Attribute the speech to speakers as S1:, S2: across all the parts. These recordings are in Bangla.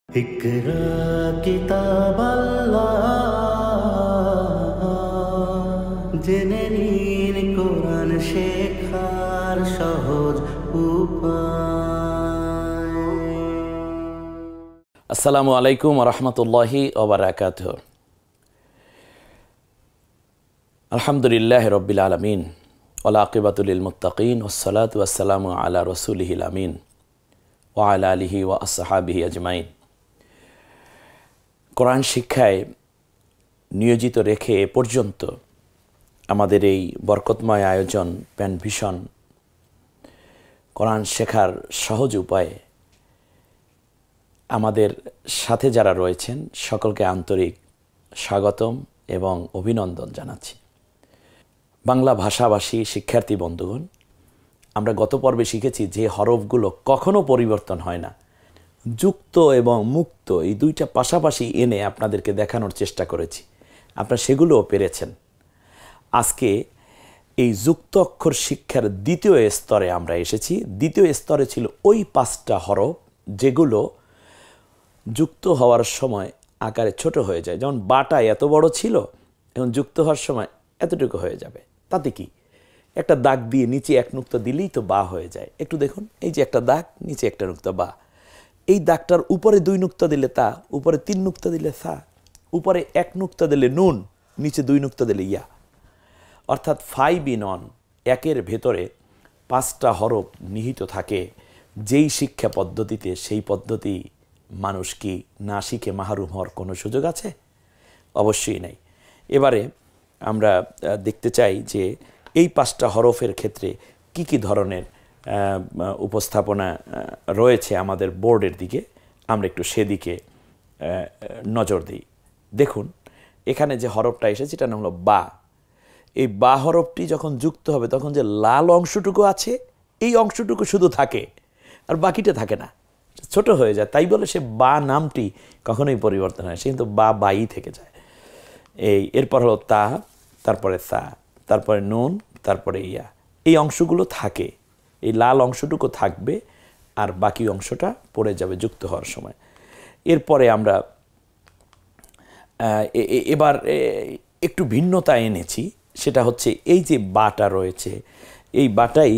S1: ইকরা কিতাব আল্লাহ, জেনে নিন কোরআন শেখার সহজ উপায়।
S2: আসসালামু আলাইকুম রহমতুল্লাহি ওবারাকাতুহু। আলহামদুলিল্লাহ রব্বিল আলামিন ওয়াল আকিবাতু লিল মুত্তাকিন ওয়াসসালাতু ওয়াসসালামু আলা রাসূলিহিল আমিন ওয়া আলা আলিহি ওয়া আসহাবিহি আজমাইন। কোরআন শিক্ষায় নিয়োজিত রেখে এ পর্যন্ত আমাদের এই বরকতময় আয়োজন প্যানভিশন কোরআন শেখার সহজ উপায়ে আমাদের সাথে যারা রয়েছেন সকলকে আন্তরিক স্বাগতম এবং অভিনন্দন জানাচ্ছি। বাংলা ভাষাভাষী শিক্ষার্থী বন্ধুগণ, আমরা গত পর্বে শিখেছি যে হরফগুলো কখনো পরিবর্তন হয় না, যুক্ত এবং মুক্ত এই দুইটা পাশাপাশি এনে আপনাদেরকে দেখানোর চেষ্টা করেছি। আপনারা সেগুলোও পেরেছেন। আজকে এই যুক্ত অক্ষর শিক্ষার দ্বিতীয় স্তরে আমরা এসেছি। দ্বিতীয় স্তরে ছিল ওই 5টা হরফ যেগুলো যুক্ত হওয়ার সময় আকারে ছোট হয়ে যায়। যেমন বাটা এত বড় ছিল, এবং যুক্ত হওয়ার সময় এতটুকু হয়ে যাবে। তাতে কি, একটা দাগ দিয়ে নিচে এক নুক্তা দিলেই তো বা হয়ে যায়। একটু দেখুন, এই যে একটা দাগ, নিচে একটা নুক্তা বা। এই দাগটার উপরে 2 নুক্তা দিলে তা, উপরে 3 নুক্তা দিলে সা, উপরে 1 নুক্তা দিলে নুন, নিচে 2 নুক্তা দিলে ইয়া। অর্থাৎ 5 in 1, একের ভেতরে 5টা হরফ নিহিত থাকে। যেই শিক্ষা পদ্ধতিতে, সেই পদ্ধতি মানুষ কি না শিখে মাহরুম হওয়ার কোনো সুযোগ আছে? অবশ্যই নাই। এবারে আমরা দেখতে চাই যে এই 5টা হরফের ক্ষেত্রে কি কি ধরনের উপস্থাপনা রয়েছে আমাদের বোর্ডের দিকে। আমরা একটু সেদিকে নজর দিই। দেখুন, এখানে যে হরফটা এসেছে এটার নাম হলো বা। এই বা হরফটি যখন যুক্ত হবে তখন যে লাল অংশটুকু আছে, এই অংশটুকু শুধু থাকে, আর বাকিটা থাকে না, ছোট হয়ে যায়। তাই বলে সে বা নামটি কখনোই পরিবর্তন হয়, সে কিন্তু বা বাই থেকে যায়। এরপর হলো তা, তারপরে সা, তারপরে নুন, তারপরে ইয়া। এই অংশগুলো থাকে, এই লাল অংশটুকু থাকবে, আর বাকি অংশটা পড়ে যাবে যুক্ত হওয়ার সময়। এরপরে আমরা এবার একটু ভিন্নতা এনেছি। সেটা হচ্ছে এই যে বাটা রয়েছে, এই বাটাই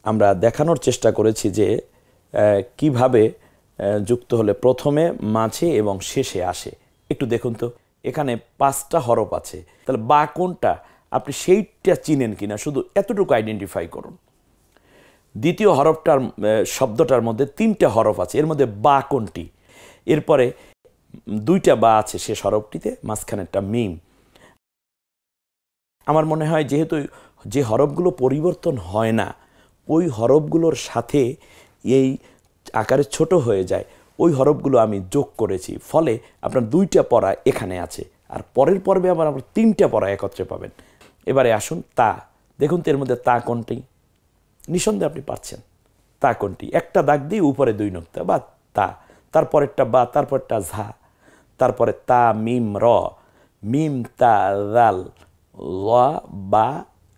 S2: আমরা দেখানোর চেষ্টা করেছি যে কিভাবে যুক্ত হলে প্রথমে, মাঝে এবং শেষে আসে। একটু দেখুন তো, এখানে 5টা হরফ আছে, তাহলে বা কোনটা আপনি সেইটা চিনেন কিনা শুধু এতটুকু আইডেন্টিফাই করুন। দ্বিতীয় হরফটার শব্দটার মধ্যে 3টা হরফ আছে, এর মধ্যে বা কোনটি? এরপরে 2টা বা আছে শেষ হরফটিতে, মাঝখানেরটা মিম। আমার মনে হয় যেহেতু যে হরফগুলো পরিবর্তন হয় না, ওই হরফগুলোর সাথে এই আকারে ছোট হয়ে যায়, ওই হরফগুলো আমি যোগ করেছি। ফলে আপনার 2টা পড়া এখানে আছে, আর পরের পর্বে আবার 3টা পড়া একত্রে পাবেন। এবারে আসুন তা। দেখুন তো এর মধ্যে তা কোনটি? নিঃসন্দেহে আপনি পাচ্ছেন। তা কোনটি? একটা দাগ দিয়ে উপরে 2 নুক্তা, বা তা। তারপরেরটা বা, তারপরটা ঝা, তারপরে তা মিম র, মিম তা জাল, ল বা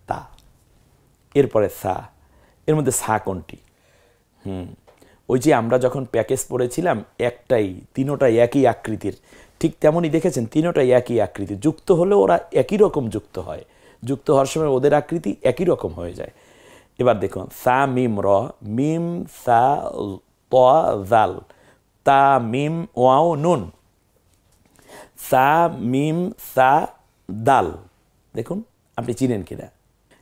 S2: তা। এরপরে সা। এর মধ্যে সা কোনটি? ওই যে আমরা যখন প্যাকেজ পড়েছিলাম, একটাই, তিনোটাই একই আকৃতির, ঠিক তেমনই দেখেছেন, তিনোটাই একই আকৃতি। যুক্ত হলেও ওরা একই রকম যুক্ত হয়, যুক্ত হওয়ার সময় ওদের আকৃতি একই রকম হয়ে যায়। এবার দেখুন, সা মিম র, মিম সা ত জাল, তা মিম ওয়াও নুন, সা মিম সা দাল। দেখুন আপনি চিনেন কিনা।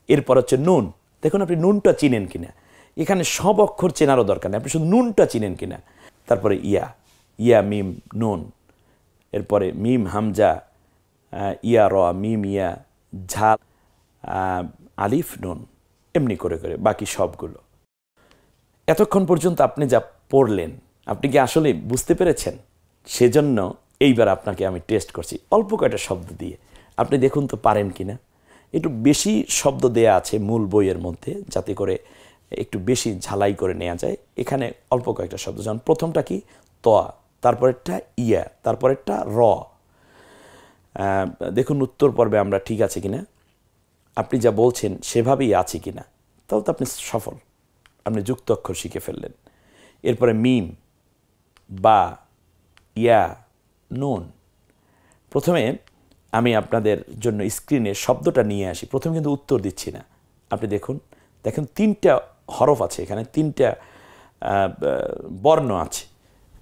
S2: এরপর হচ্ছে নুন। দেখুন আপনি নুনটা চিনেন কিনা। এখানে সব অক্ষর চেনারও দরকার নেই, আপনি শুধু নুনটা চিনেন কিনা। তারপরে ইয়া, ইয়া মিম নুন। এরপরে মিম হামজা, ইয়া র, মিম ইয়া, ঝাল, আলিফ নুন। এমনি করে করে বাকি সবগুলো। এতক্ষণ পর্যন্ত আপনি যা পড়লেন, আপনি কি আসলে বুঝতে পেরেছেন? সেজন্য এইবার আপনাকে আমি টেস্ট করছি অল্প কয়েকটা শব্দ দিয়ে। আপনি দেখুন তো পারেন কিনা। একটু বেশি শব্দ দেয়া আছে মূল বইয়ের মধ্যে, যাতে করে একটু বেশি ঝালাই করে নেওয়া যায়। এখানে অল্প কয়েকটা শব্দ, যেমন প্রথমটা কি ত, তারপরেরটা ইয়া, তারপরেরটা র। দেখুন উত্তর পর্বে আমরা ঠিক আছে কিনা, আপনি যা বলছেন সেভাবেই আছে কিনা। তাহলে তো আপনি সফল, আপনি যুক্ত অক্ষর শিখে ফেললেন। এরপরে মিম, বা, ইয়া, নুন। প্রথমে আমি আপনাদের জন্য স্ক্রিনে শব্দটা নিয়ে আসি, প্রথমে কিন্তু উত্তর দিচ্ছি না। আপনি দেখুন, দেখেন 3টা হরফ আছে এখানে, 3টা বর্ণ আছে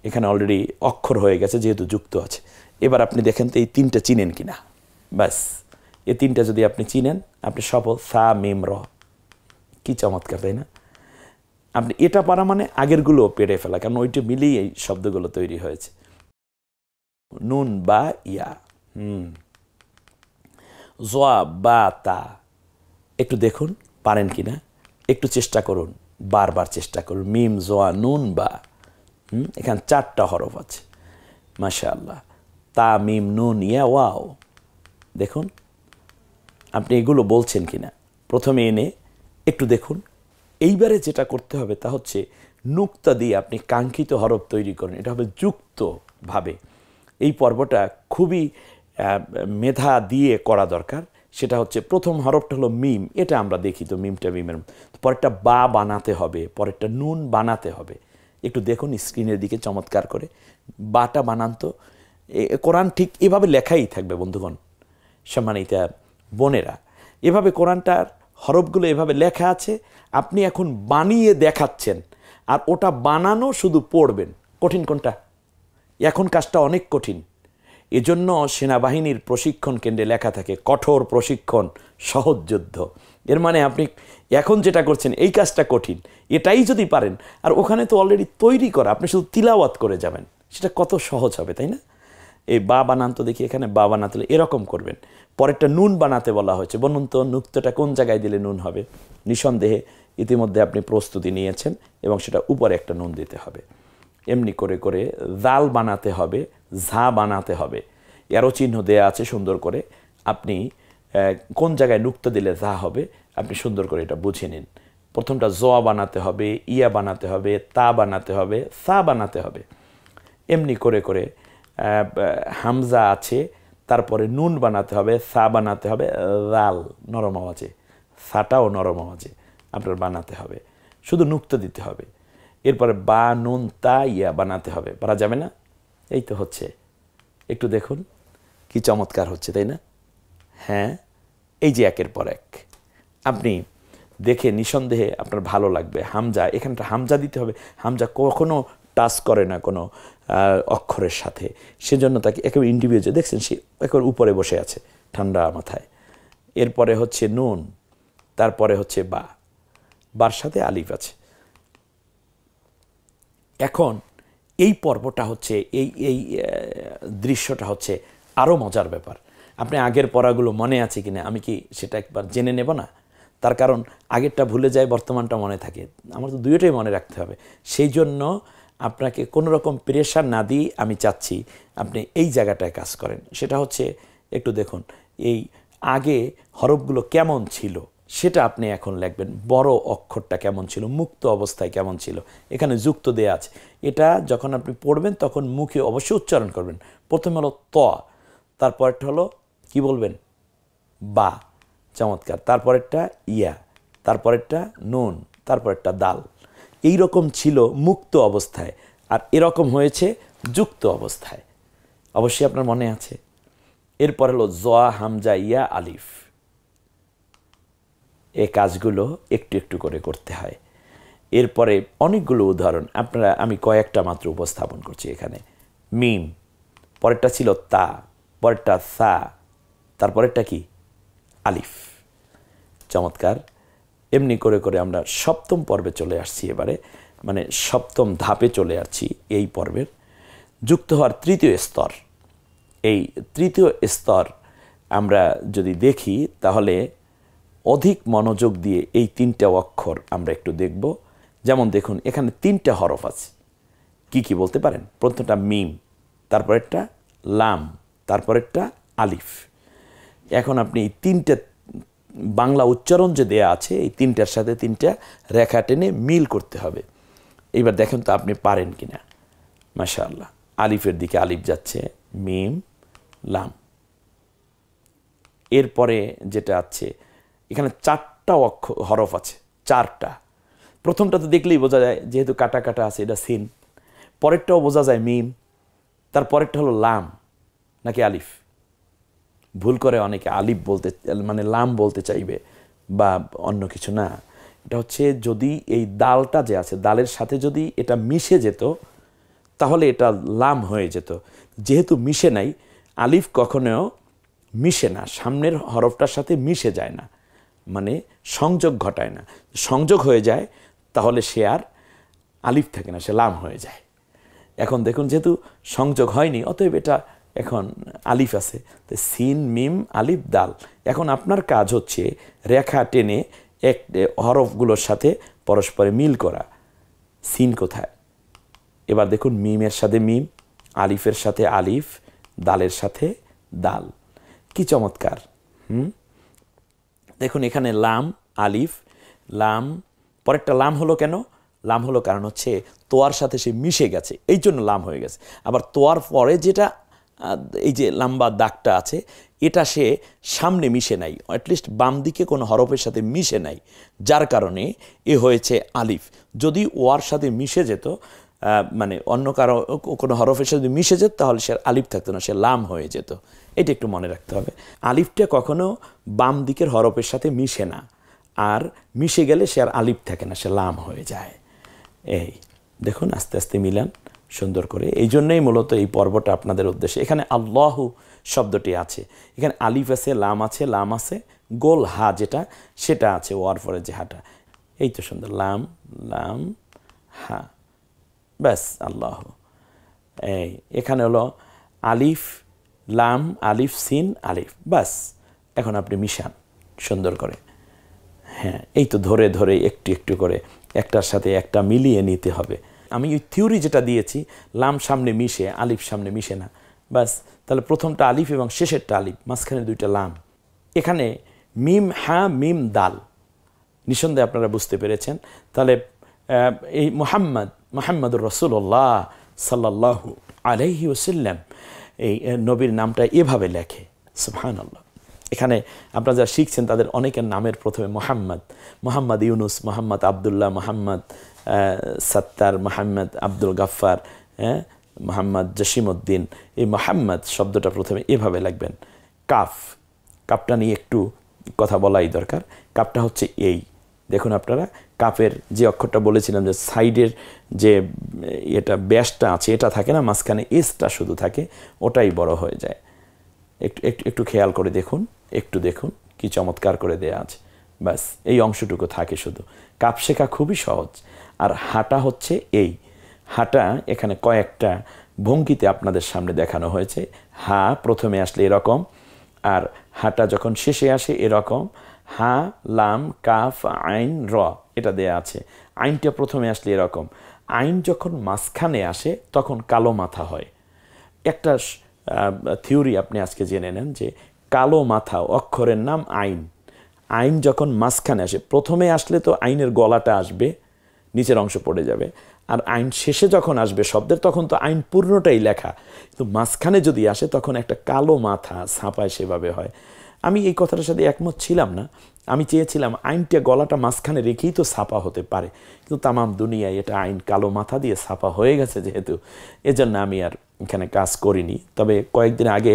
S2: এখানে, অলরেডি অক্ষর হয়ে গেছে যেহেতু যুক্ত আছে। এবার আপনি দেখেন তো এই 3টা চিনেন কিনা। ব্যাস, এই 3টা যদি আপনি চিনেন আপনি সফল। সা মিম র, কি চমৎকার, তাই না? আপনি এটা পারা মানে আগেরগুলো পেরে ফেলা, কারণ ওইটা মিলিয়ে এই শব্দগুলো তৈরি হয়েছে। নুন বা ইয়া, জোয়া বা তা। একটু দেখুন পারেন কিনা, একটু চেষ্টা করুন, বারবার চেষ্টা করুন। মিম জোয়া নুন বা, এখানে 4টা হরফ আছে, মাশাআল্লাহ। তা মিম নুন ইয়া, ওয়াও। দেখুন আপনি এগুলো বলছেন কিনা, প্রথমে এনে একটু দেখুন। এইবারে যেটা করতে হবে তা হচ্ছে নুক্তা দিয়ে আপনি কাঙ্ক্ষিত হরফ তৈরি করেন, এটা হবে যুক্তভাবে। এই পর্বটা খুবই মেধা দিয়ে করা দরকার। সেটা হচ্ছে প্রথম হরফটা হলো মিম, এটা আমরা দেখি তো মিমটা মিমের, পরেরটা বা বানাতে হবে, পরেরটা নুন বানাতে হবে। একটু দেখুন স্ক্রিনের দিকে চমৎকার করে, বাটা বানান তো। কোরআন ঠিক এভাবে লেখাই থাকবে বন্ধুগণ, সম্মানিত বোনেরা, এভাবে কোরআনটার হরফগুলো এভাবে লেখা আছে। আপনি এখন বানিয়ে দেখাচ্ছেন, আর ওটা বানানো শুধু পড়বেন। কঠিন কোনটা? এখন কাজটা অনেক কঠিন। এজন্য সেনাবাহিনীর প্রশিক্ষণ কেন্দ্রে লেখা থাকে কঠোর প্রশিক্ষণ, সহজ যুদ্ধ। এর মানে আপনি এখন যেটা করছেন এই কাজটা কঠিন, এটাই যদি পারেন, আর ওখানে তো অলরেডি তৈরি করা, আপনি শুধু তিলাওয়াত করে যাবেন, সেটা কত সহজ হবে, তাই না? এই বা বানান তো দেখি, এখানে বা বানাতে হলে এরকম করবেন। পরেরটা নুন বানাতে বলা হয়েছে, বলুন তো নুক্তটা কোন জায়গায় দিলে নুন হবে? নিঃসন্দেহে ইতিমধ্যে আপনি প্রস্তুতি নিয়েছেন এবং সেটা উপরে একটা নুন দিতে হবে। এমনি করে করে জাল বানাতে হবে, ঝা বানাতে হবে, এরও চিহ্ন দেয়া আছে সুন্দর করে। আপনি কোন জায়গায় নুক্তা দিলে যা হবে আপনি সুন্দর করে এটা বুঝে নিন। প্রথমটা জোয়া বানাতে হবে, ইয়া বানাতে হবে, তা বানাতে হবে, সা বানাতে হবে। এমনি করে করে হামজা আছে, তারপরে নুন বানাতে হবে, সা বানাতে হবে, লাল নরম আওয়াজে, সাটাও নরম আওয়াজে আপনার বানাতে হবে, শুধু নুক্তা দিতে হবে। এরপরে বা নুন তা ইয়া বানাতে হবে, পারা যাবে না? এই তো হচ্ছে, একটু দেখুন কি চমৎকার হচ্ছে, তাই না? হ্যাঁ, এই যে একের পর এক আপনি দেখে নিঃসন্দেহে আপনার ভালো লাগবে। হামজা, এখানটা হামজা দিতে হবে। হামজা কখনো টাচ করে না কোনো অক্ষরের সাথে, সেজন্য তাকে একেবারে ইন্ডিভিজুয়াল, দেখছেন সে একেবারে উপরে বসে আছে ঠান্ডা মাথায়। এরপরে হচ্ছে নুন, তারপরে হচ্ছে বা, বার সাথে আলিফ আছে। এখন এই পর্বটা হচ্ছে এই দৃশ্যটা হচ্ছে আরও মজার ব্যাপার। আপনি আগের পড়াগুলো মনে আছে কিনা আমি কি সেটা একবার জেনে নেব না? তার কারণ আগেরটা ভুলে যায়, বর্তমানটা মনে থাকে, আমার তো দুইটাই মনে রাখতে হবে। সেই জন্য আপনাকে কোনো রকম প্রেশার না দিয়ে আমি চাচ্ছি আপনি এই জায়গাটায় কাজ করেন। সেটা হচ্ছে একটু দেখুন এই আগে হরফগুলো কেমন ছিল সেটা আপনি এখন লিখবেন। বড় অক্ষরটা কেমন ছিল, মুক্ত অবস্থায় কেমন ছিল, এখানে যুক্ত দেয়া আছে। এটা যখন আপনি পড়বেন তখন মুখে অবশ্যই উচ্চারণ করবেন। প্রথমে হলো ত, তারপরটা হলো কি বলবেন? বা, চমৎকার। তারপরেরটা ইয়া, তারপরেরটা নুন, তারপরেরটা দাল। এই রকম ছিল মুক্ত অবস্থায়, আর এরকম হয়েছে যুক্ত অবস্থায়। অবশ্যই আপনার মনে আছে। এরপর হলো জোয়া হামজা ইয়া আলিফ। এই কাজগুলো একটু একটু করে করতে হয়। এরপরে অনেকগুলো উদাহরণ আমি কয়েকটা মাত্র উপস্থাপন করছি এখানে। মিম, পরেরটা ছিল তা, পরেরটা সা, তারপরেরটা কি? আলিফ। চমৎকার। এমনি করে করে আমরা সপ্তম পর্বে চলে আসছি এবারে, মানে সপ্তম ধাপে চলে আসছি এই পর্বের। যুক্ত হওয়ার তৃতীয় স্তর। এই তৃতীয় স্তর আমরা যদি দেখি তাহলে অধিক মনোযোগ দিয়ে এই 3টা অক্ষর আমরা একটু দেখব। যেমন দেখুন এখানে 3টা হরফ আছে, কি কি বলতে পারেন? প্রথমটা মিম, তারপরেরটা লাম, তারপরেরটা আলিফ। এখন আপনি এই 3টে বাংলা উচ্চারণ যে দেয়া আছে এই 3টার সাথে 3টা রেখা টেনে মিল করতে হবে। এইবার দেখেন তো আপনি পারেন কিনা। মাশাআল্লাহ, আলিফের দিকে আলিফ যাচ্ছে, মিম লাম। এরপরে যেটা আছে এখানে 4টা হরফ আছে, 4টা। প্রথমটা তো দেখলেই বোঝা যায়, যেহেতু কাটা কাটা আছে, এটা সিন। পরেরটাও বোঝা যায় মিম, তারপরেরটা হলো লাম নাকি আলিফ? ভুল করে অনেকে আলিফ বলতে মানে লাম বলতে চাইবে বা অন্য কিছু না। এটা হচ্ছে যদি এই দালটা যে আছে দালের সাথে যদি এটা মিশে যেত তাহলে এটা লাম হয়ে যেত। যেহেতু মিশে নাই, আলিফ কখনো মিশে না, সামনের হরফটার সাথে মিশে যায় না, মানে সংযোগ ঘটায় না। সংযোগ হয়ে যায় তাহলে সে আর আলিফ থাকে না, সে লাম হয়ে যায়। এখন দেখুন যেহেতু সংযোগ হয়নি, অতএব এটা এখন আলিফ আছে। তো সিন মিম আলিফ দাল। এখন আপনার কাজ হচ্ছে রেখা টেনে এক হরফগুলোর সাথে পরস্পরে মিল করা। সিন কোথায়? এবার দেখুন মিমের সাথে মিম, আলিফের সাথে আলিফ, দালের সাথে দাল। কি চমৎকার! দেখুন এখানে লাম আলিফ, লাম, পরেরটা লাম হলো কেন? লাম হলো কারণ হচ্ছে তোয়ার সাথে সে মিশে গেছে, এই জন্য লাম হয়ে গেছে। আবার তোয়ার পরে যেটা এই যে লাম্বা দাগটা আছে, এটা সে সামনে মিশে নাই, অ্যাটলিস্ট বাম দিকে কোনো হরফের সাথে মিশে নাই, যার কারণে এ হয়েছে আলিফ। যদি ওয়ার সাথে মিশে যেত, মানে অন্য কারো কোনো হরফের সাথে মিশে যেত, তাহলে সে আলিফ থাকতো না, সে লাম হয়ে যেত। এটা একটু মনে রাখতে হবে। আলিফটা কখনো বাম দিকের হরফের সাথে মিশে না, আর মিশে গেলে সে আর আলিফ থাকে না, সে লাম হয়ে যায়। এই দেখুন আস্তে আস্তে মিলান সুন্দর করে। এই জন্যই মূলত এই পর্বটা আপনাদের উদ্দেশ্যে। এখানে আল্লাহু শব্দটি আছে, এখানে আলিফ আছে, লাম আছে, লাম আছে, গোল হা যেটা সেটা আছে, ওয়ার পরে যে হাটা। এই তো সুন্দর, লাম লাম হা, ব্যাস আল্লাহ। এই এখানে হলো আলিফ লাম আলিফ সিন আলিফ, ব্যাস। এখন আপনি মিশান সুন্দর করে। হ্যাঁ, এই তো ধরে ধরে একটু একটু করে একটার সাথে একটা মিলিয়ে নিতে হবে। আমি ওই থিওরি যেটা দিয়েছি, লাম সামনে মিশে আলিফ সামনে মিশে না, ব্যাস। তাহলে প্রথমটা আলিফ এবং শেষেরটা আলিফ, মাঝখানে দুইটা লাম। এখানে মিম হা মিম দাল, নিঃসন্দেহে আপনারা বুঝতে পেরেছেন। তাহলে এই মুহাম্মদুর রাসূলুল্লাহ সাল্লাল্লাহু আলাইহি ওয়াসাল্লাম, এই নবীর নামটা এভাবে লেখে। সুবহানাল্লাহ। এখানে আপনারা যারা শিখছেন তাদের অনেকের নামের প্রথমে মোহাম্মদ ইউনুস, মোহাম্মদ আবদুল্লাহ, মোহাম্মদ সত্তার, মোহাম্মদ আব্দুল গাফফার, মোহাম্মদ জসিমউদ্দিন। এই মোহাম্মদ শব্দটা প্রথমে এভাবে লিখবেন। কাপটা নিয়ে একটু কথা বলাই দরকার। কাপটা হচ্ছে এই, দেখুন আপনারা কাপের যে অক্ষরটা বলেছিলাম যে সাইডের যে এটা ব্যাসটা আছে এটা থাকে না, মাঝখানে এসটা শুধু থাকে, ওটাই বড় হয়ে যায়। একটু খেয়াল করে দেখুন, একটু দেখুন কি চমৎকার করে দেয়া আছে, ব্যাস এই অংশটুকু থাকে শুধু। কাপ শেখা খুবই সহজ। আর হাঁটা হচ্ছে এই হাঁটা, এখানে কয়েকটা ভঙ্গিতে আপনাদের সামনে দেখানো হয়েছে। হা প্রথমে আসলে এরকম, আর হাঁটা যখন শেষে আসে এরকম। হা লাম কাফ আইন র, এটা দেয়া আছে। আইনটা প্রথমে আসলে এরকম, আইন যখন মাঝখানে আসে তখন কালো মাথা হয়। একটা থিওরি আপনি আজকে জেনে নেন যে কালো মাথা অক্ষরের নাম আইন। আইন যখন মাঝখানে আসে, প্রথমে আসলে তো আইনের গলাটা আসবে, নিচের অংশ পড়ে যাবে, আর আইন শেষে যখন আসবে শব্দের তখন তো আইন পূর্ণটাই লেখা, কিন্তু মাঝখানে যদি আসে তখন একটা কালো মাথা ছাপায়, সেভাবে হয়। আমি এই কথাটার সাথে একমত ছিলাম না। আমি চেয়েছিলাম আইনটা গলাটা মাঝখানে রেখেই তো ছাপা হতে পারে, কিন্তু তামাম দুনিয়ায় এটা আইন কালো মাথা দিয়ে ছাপা হয়ে গেছে যেহেতু, এজন্য আমি আর এখানে কাজ করিনি। তবে কয়েকদিন আগে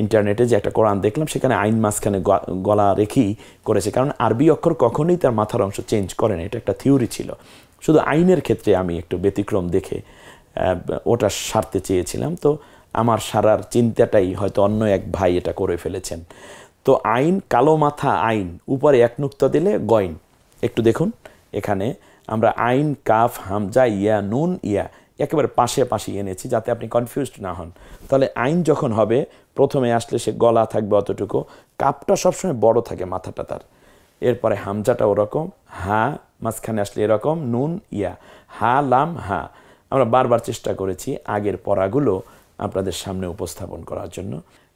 S2: ইন্টারনেটে যে একটা কোরআন দেখলাম, সেখানে আইন মাঝখানে গলা রেখেই করেছে, কারণ আরবি অক্ষর কখনোই তার মাথার অংশ চেঞ্জ করে না, এটা একটা থিওরি ছিল। শুধু আইনের ক্ষেত্রে আমি একটু ব্যতিক্রম দেখে ওটা সারতে চেয়েছিলাম, তো আমার সারার চিন্তাটাই হয়তো অন্য এক ভাই এটা করে ফেলেছেন। তো আইন কালো মাথা আইন, উপরে এক নুক্তা দিলে গইন। একটু দেখুন এখানে আমরা আইন কাফ হামজা ইয়া নুন ইয়া একেবারে পাশে পাশে এনেছি যাতে আপনি কনফিউজড না হন। তাহলে আইন যখন হবে প্রথমে আসলে সে গলা থাকবে অতটুকু, কাপটা সবসময় বড় থাকে মাথাটা তার, এরপরে হামজাটা ওরকম, হা মাঝখানে আসলে এরকম, নুন ইয়া, হা লাম হা। আমরা বারবার চেষ্টা করেছি আগের পড়াগুলো আপনাদের সামনে উপস্থাপন করার জন্য।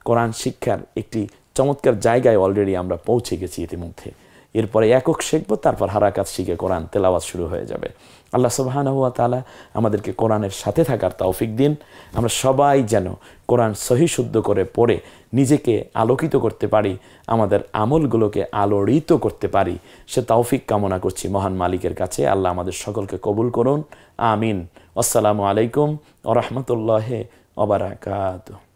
S2: কোরআন শিক্ষার একটি চমৎকার জায়গায় অলরেডি আমরা পৌঁছে গেছি ইতিমধ্যে। এরপরে একক শিখবো, তারপর হারাকাত শিখে কোরআন তেলাওয়াত শুরু হয়ে যাবে। আল্লাহ সুবহানাহু ওয়া তাআলা আমাদেরকে কোরআনের সাথে থাকার তৌফিক দিন। আমরা সবাই যেন কোরআন সহি শুদ্ধ করে পড়ে নিজেকে আলোকিত করতে পারি, আমাদের আমলগুলোকে আলোড়িত করতে পারি, সে তৌফিক কামনা করছি মহান মালিকের কাছে। আল্লাহ আমাদের সকলকে কবুল করুন, আমিন। আসসালামু আলাইকুম ওয়া রাহমাতুল্লাহি ওয়া বারাকাতুহু।